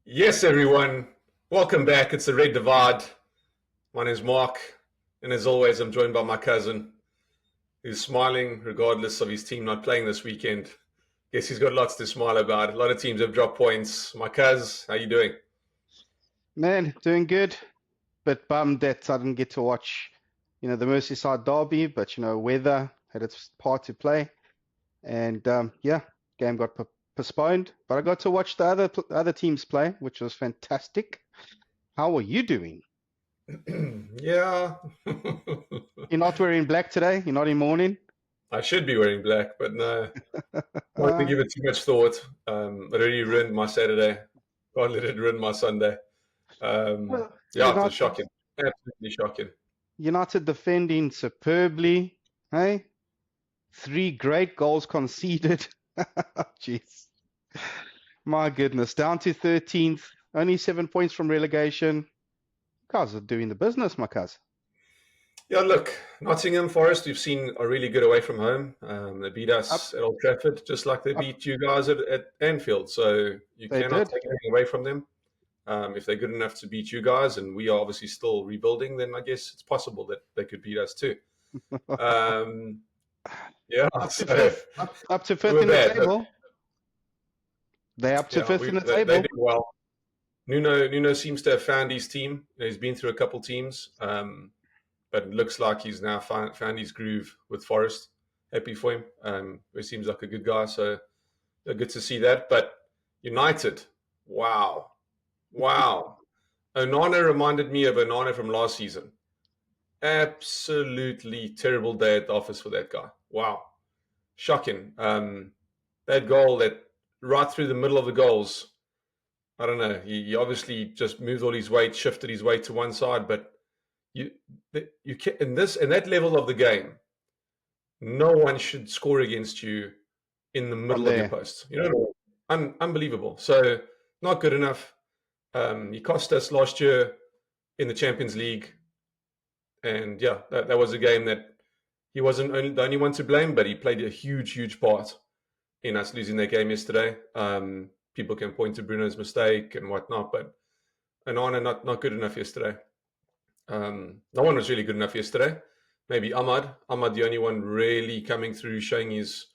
Yes, everyone. Welcome back. It's the Red Divide. My name is Mark, and as always, I'm joined by my cousin, who's smiling regardless of his team not playing this weekend. Guess he's got lots to smile about. A lot of teams have dropped points. My cuz, how you doing? Man, doing good, but bummed that I didn't get to watch, the Merseyside derby, but weather had its part to play, and yeah, game got postponed, but I got to watch the other teams play, which was fantastic. How are you doing? Yeah. You're not wearing black today? You're not in mourning? I should be wearing black, but no. Not to Uh, give it too much thought. It already ruined my Saturday. Can't let it ruin my Sunday. Yeah, it was United, shocking. Absolutely shocking. United defending superbly. Hey, three great goals conceded. Jeez. My goodness, down to 13th, only 7 points from relegation. Guys are doing the business, my cuz. Yeah, look, Nottingham Forest, we've seen are really good away from home. They beat Up, us at Old Trafford, just like they up, beat you guys at Anfield. So you they cannot did. take anything away from them. If they're good enough to beat you guys, and we are obviously still rebuilding, then I guess it's possible that they could beat us too. Um, yeah, Up to so fifth, up to we fifth were in the bad. Look, table. They're up to yeah, fifth in the they did table. well. Nuno seems to have found his team. He's been through a couple teams. But it looks like he's now found his groove with Forest. Happy for him. He seems like a good guy, so good to see that. But United, wow, wow. Onana reminded me of Onana from last season. Absolutely terrible day at the office for that guy. Wow, shocking. That goal, that right through the middle of the goals. I don't know. He obviously just moved all his weight, shifted his weight to one side, but you you can in that level of the game, no one should score against you in the From middle of your there. post. Unbelievable. So not good enough. He cost us last year in the Champions League, and yeah, that was a game that he wasn't the only one to blame, but he played a huge part in us losing that game yesterday. People can point to Bruno's mistake and whatnot, but Anana not good enough yesterday. No one was really good enough yesterday. Maybe Ahmad. Ahmad, the only one really coming through, showing his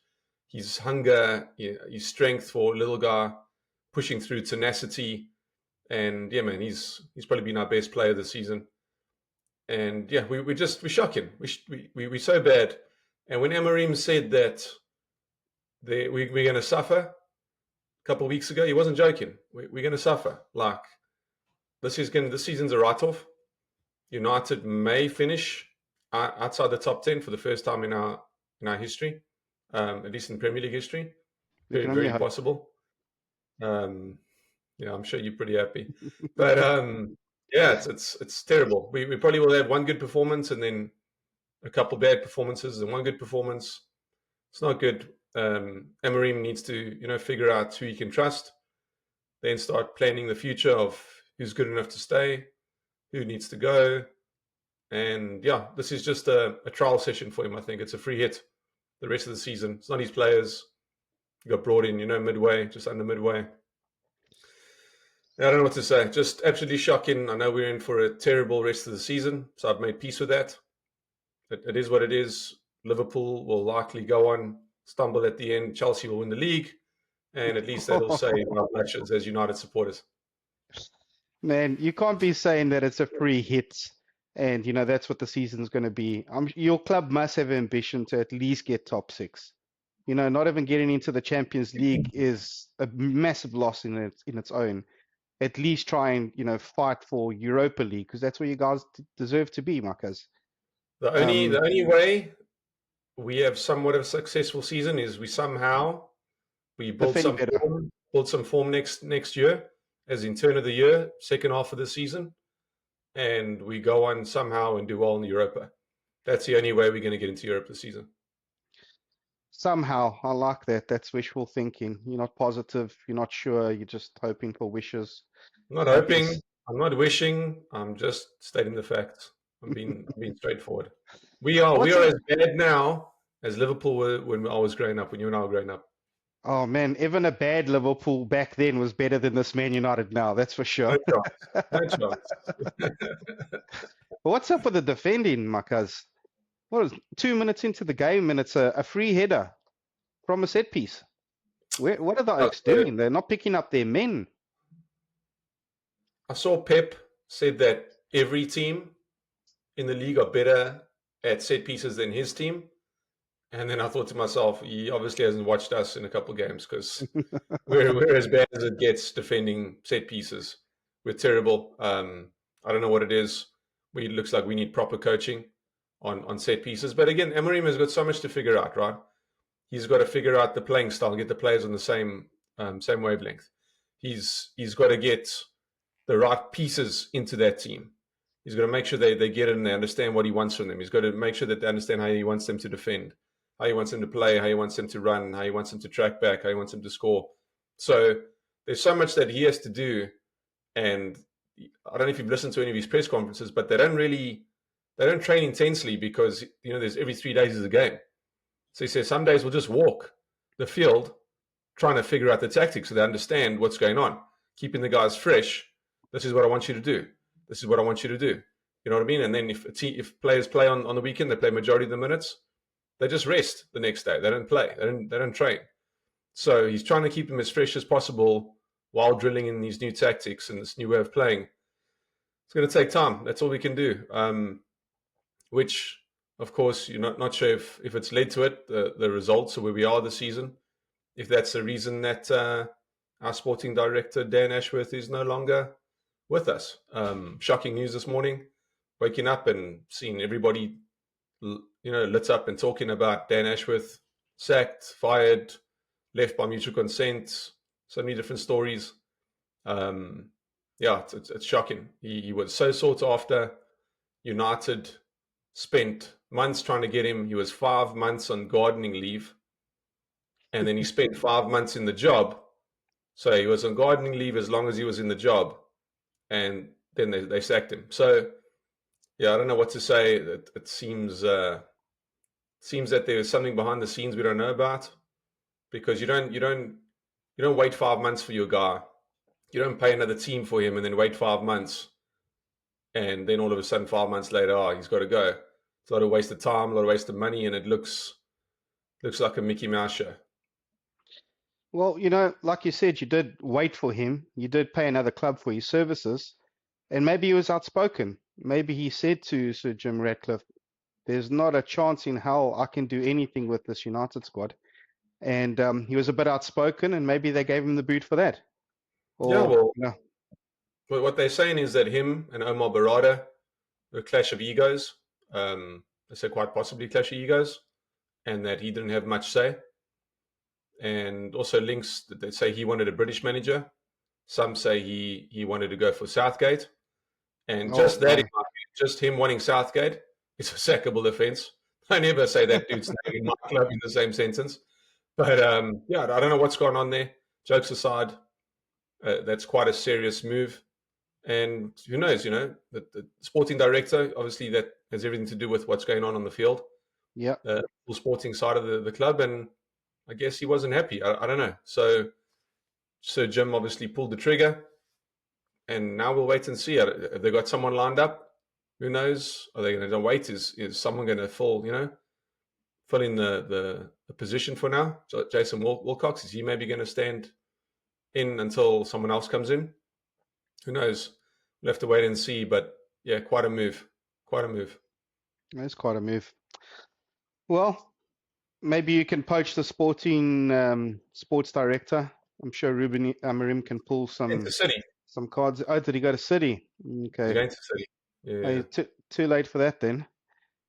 hunger, his strength for a little guy, pushing through tenacity. And yeah, man, he's probably been our best player this season. And yeah, we're shocking. We're so bad. And when Amarim said that we're going to suffer a couple of weeks ago, he wasn't joking. We're going to suffer. Like this season's a write-off. United may finish outside the top 10 for the first time in our history, at least in Premier League history. We Very, can only very hope. possible. Yeah, I'm sure you're pretty happy. But yeah, it's terrible. We probably will have one good performance and then a couple bad performances and one good performance. It's not good. Amarim needs to figure out who he can trust, then start planning the future of who's good enough to stay, who needs to go. And yeah, this is just a trial session for him. I think it's a free hit the rest of the season. It's not his players. He got brought in, midway, just under midway. I don't know what to say. Just absolutely shocking. I know we're in for a terrible rest of the season, so I've made peace with that. It is what it is. Liverpool will likely go on, stumble at the end. Chelsea will win the league, and at least that'll save our blushes as United supporters. Man, you can't be saying that it's a free hit and that's what the season's going to be. Your club must have ambition to at least get top six. Not even getting into the Champions League is a massive loss in its own. At least try and fight for Europa League because that's where you guys deserve to be, Marcus. The only way we have somewhat of a successful season is we Defend better. build some form next year, as in turn of the year, second half of the season, and we go on somehow and do well in Europa. That's the only way we're going to get into Europe this season. Somehow, I like that. That's wishful thinking. You're not positive. You're not sure. You're just hoping for wishes. I'm not I hoping. guess. I'm not wishing. I'm just stating the facts. I'm being straightforward. We are What's as it? bad now as Liverpool were when I was growing up. When you and I were growing up. Oh man, even a bad Liverpool back then was better than this Man United now, that's for sure. No chance. No chance. What's up with the defending, Makas? What is 2 minutes into the game and it's a free header from a set piece? What are the Yeah, Oaks so doing? They're not picking up their men. I saw Pep said that every team in the league are better at set pieces than his team. And then I thought to myself, he obviously hasn't watched us in a couple of games because we're as bad as it gets defending set pieces. We're terrible. I don't know what it is. It looks like we need proper coaching on set pieces. But again, Amorim has got so much to figure out, right? He's got to figure out the playing style, get the players on the same wavelength. He's got to get the right pieces into that team. He's got to make sure they get it and they understand what he wants from them. He's got to make sure that they understand how he wants them to defend, how he wants them to play, how he wants them to run, how he wants them to track back, how he wants them to score. So there's so much that he has to do. And I don't know if you've listened to any of his press conferences, but they don't train intensely because there's every 3 days is a game. So he says some days we'll just walk the field trying to figure out the tactics so they understand what's going on, keeping the guys fresh. This is what I want you to do. This is what I want you to do. You know what I mean? And then if players play on the weekend, they play majority of the minutes, they just rest the next day. They don't play. They don't train. So he's trying to keep them as fresh as possible while drilling in these new tactics and this new way of playing. It's going to take time. That's all we can do. Which, of course, you're not sure if it's led to it, the results or where we are this season. If that's the reason that our sporting director, Dan Ashworth, is no longer with us. Shocking news this morning, waking up and seeing everybody, lit up and talking about Dan Ashworth sacked, fired, left by mutual consent, so many different stories. It's shocking. He was so sought after. United spent months trying to get him. He was 5 months on gardening leave. And then he spent 5 months in the job. So he was on gardening leave as long as he was in the job. And then they sacked him. So, yeah, I don't know what to say. It seems that there is something behind the scenes we don't know about, because you don't wait 5 months for your guy. You don't pay another team for him and then wait 5 months, and then all of a sudden 5 months later, he's got to go. It's a lot of waste of time, a lot of waste of money, and it looks like a Mickey Mouse show. Well, like you said, you did wait for him. You did pay another club for his services. And maybe he was outspoken. Maybe he said to Sir Jim Ratcliffe, there's not a chance in hell I can do anything with this United squad. And he was a bit outspoken, and maybe they gave him the boot for that. What they're saying is that him and Omar Barada, a clash of egos, they say quite possibly clash of egos, and that he didn't have much say. And also links that they say he wanted a British manager. Some say he wanted to go for Southgate. And just him wanting Southgate is a sackable offence. I never say that dude's name in my club in the same sentence. But I don't know what's going on there. Jokes aside, that's quite a serious move. And who knows, the sporting director, obviously that has everything to do with what's going on the field. Yeah. The full sporting side of the club. And I guess he wasn't happy. I don't know. So Sir Jim obviously pulled the trigger. And now we'll wait and see. Have they got someone lined up? Who knows? Are they going to wait? Is someone going to fill in the position for now? So Jason Wilcox, is he maybe going to stand in until someone else comes in? Who knows? We'll have to wait and see. But yeah, quite a move. Quite a move. That's quite a move. Well, maybe you can poach the sports director. I'm sure Ruben Amorim can pull some cards. Oh, did he go to City? Okay. He's going to City. Yeah. Too late for that then.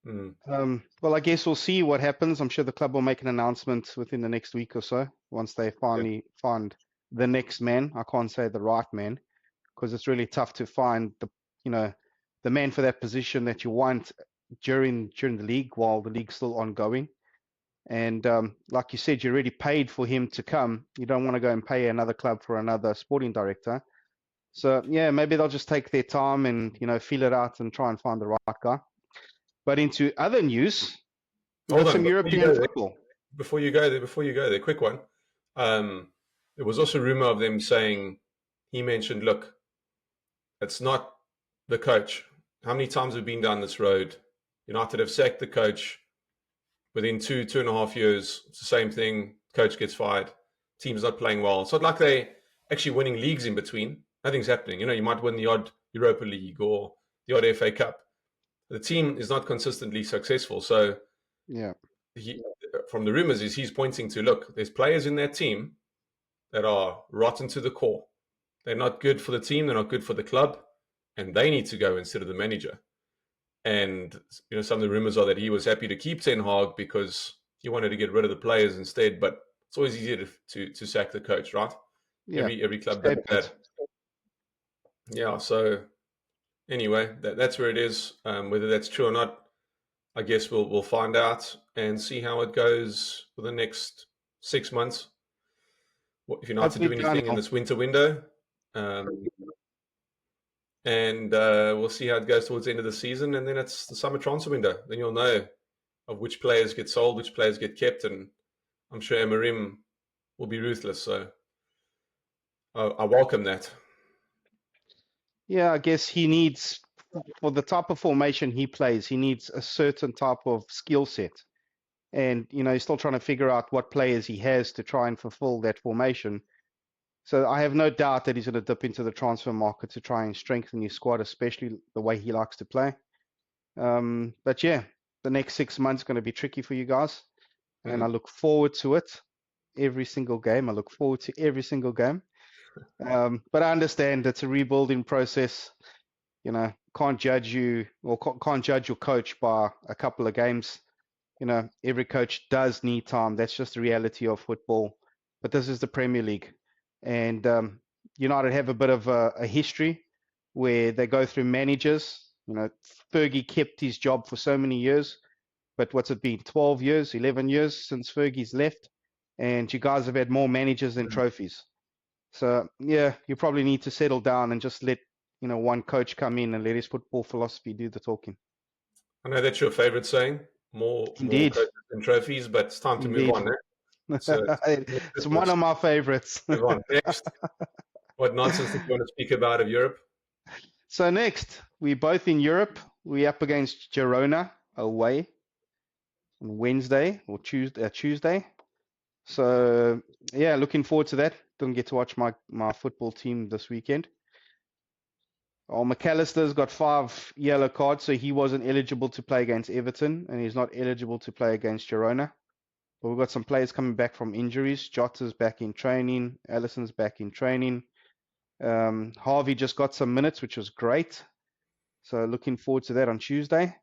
Mm. Well, I guess we'll see what happens. I'm sure the club will make an announcement within the next week or so once they finally find the next man. I can't say the right man, because it's really tough to find the man for that position that you want during the league while the league's still ongoing. And like you said, you already paid for him to come. You don't want to go and pay another club for another sporting director. So yeah, maybe they'll just take their time and feel it out and try and find the right guy. But into other news, we've got some European football. Before you go there, quick one. There was also a rumor of them saying, he mentioned, look, it's not the coach. How many times have we been down this road? United have sacked the coach. Within 2.5 years, it's the same thing. Coach gets fired. Team's not playing well. It's not like they actually winning leagues in between. Nothing's happening. You might win the odd Europa League or the odd FA Cup. The team is not consistently successful. So, yeah, from the rumors, he's pointing to, look, there's players in that team that are rotten to the core. They're not good for the team. They're not good for the club, and they need to go instead of the manager. And some of the rumors are that he was happy to keep Ten Hag because he wanted to get rid of the players instead. But it's always easier to sack the coach, right? yeah. Every club does that. Yeah. So anyway, that's where it is. Whether that's true or not, I guess we'll find out and see how it goes for the next 6 months. If you're not to do anything in this winter window. And we'll see how it goes towards the end of the season. And then it's the summer transfer window. Then you'll know of which players get sold, which players get kept. And I'm sure Amarim will be ruthless. So I welcome that. Yeah, I guess he needs, for the type of formation he plays, he needs a certain type of skill set. And, he's still trying to figure out what players he has to try and fulfill that formation. So I have no doubt that he's going to dip into the transfer market to try and strengthen his squad, especially the way he likes to play. But yeah, the next 6 months is going to be tricky for you guys. And I look forward to it every single game. I look forward to every single game. But I understand it's a rebuilding process. Can't judge you or can't judge your coach by a couple of games. Every coach does need time. That's just the reality of football. But this is the Premier League. And United have a bit of a history where they go through managers. Fergie kept his job for so many years. But what's it been? 12 years, 11 years since Fergie's left. And you guys have had more managers than trophies. So, yeah, you probably need to settle down and just let, one coach come in and let his football philosophy do the talking. I know that's your favorite saying, more coaches than trophies, but it's time to move on. It's one of my favorites. Move on. Next, what nonsense did you want to speak about of Europe? So next, we're both in Europe. We're up against Girona away on Wednesday or Tuesday. So, yeah, looking forward to that. Didn't get to watch my football team this weekend. McAllister's got 5 yellow cards, so he wasn't eligible to play against Everton, and he's not eligible to play against Girona. But we've got some players coming back from injuries. Jota's back in training. Allison's back in training. Harvey just got some minutes, which was great. So looking forward to that on Tuesday.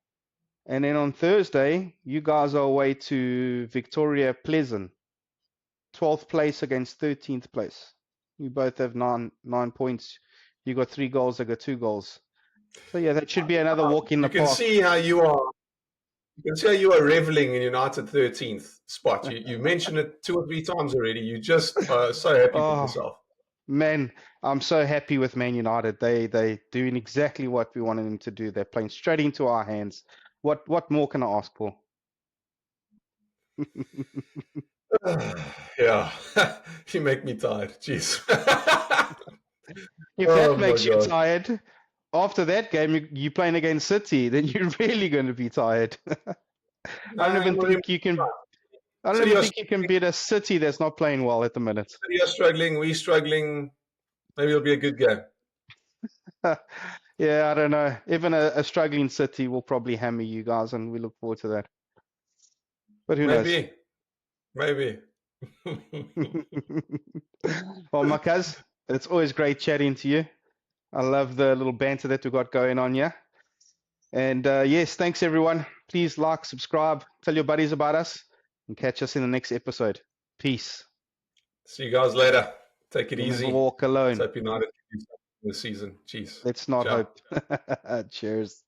And then on Thursday, you guys are away to Victoria Pleasant. 12th place against 13th place. You both have nine points. You got 3 goals, I got 2 goals. So yeah, that should be another walk in the park. You can see how you are. You can see how you are reveling in United 13th spot. You mentioned it 2 or 3 times already. You just are so happy with yourself. Man, I'm so happy with Man United. They doing exactly what we wanted them to do. They're playing straight into our hands. What more can I ask for? Yeah, you make me tired. Jeez. If that makes you tired, after that game, you're playing against City, then you're really going to be tired. I don't even think you can. I don't even think you can beat a City that's not playing well at the minute. City are struggling. We're struggling. Maybe it'll be a good game. Yeah, I don't know. Even a struggling City will probably hammer you guys, and we look forward to that. But who knows? Maybe. Well, Makaz, it's always great chatting to you. I love the little banter that we got going on here. And yes, thanks everyone. Please like, subscribe, tell your buddies about us, and catch us in the next episode. Peace. See you guys later. Take it easy. Never walk alone. Let's hope United can do something this season. Jeez. Let's not hope. Cheers.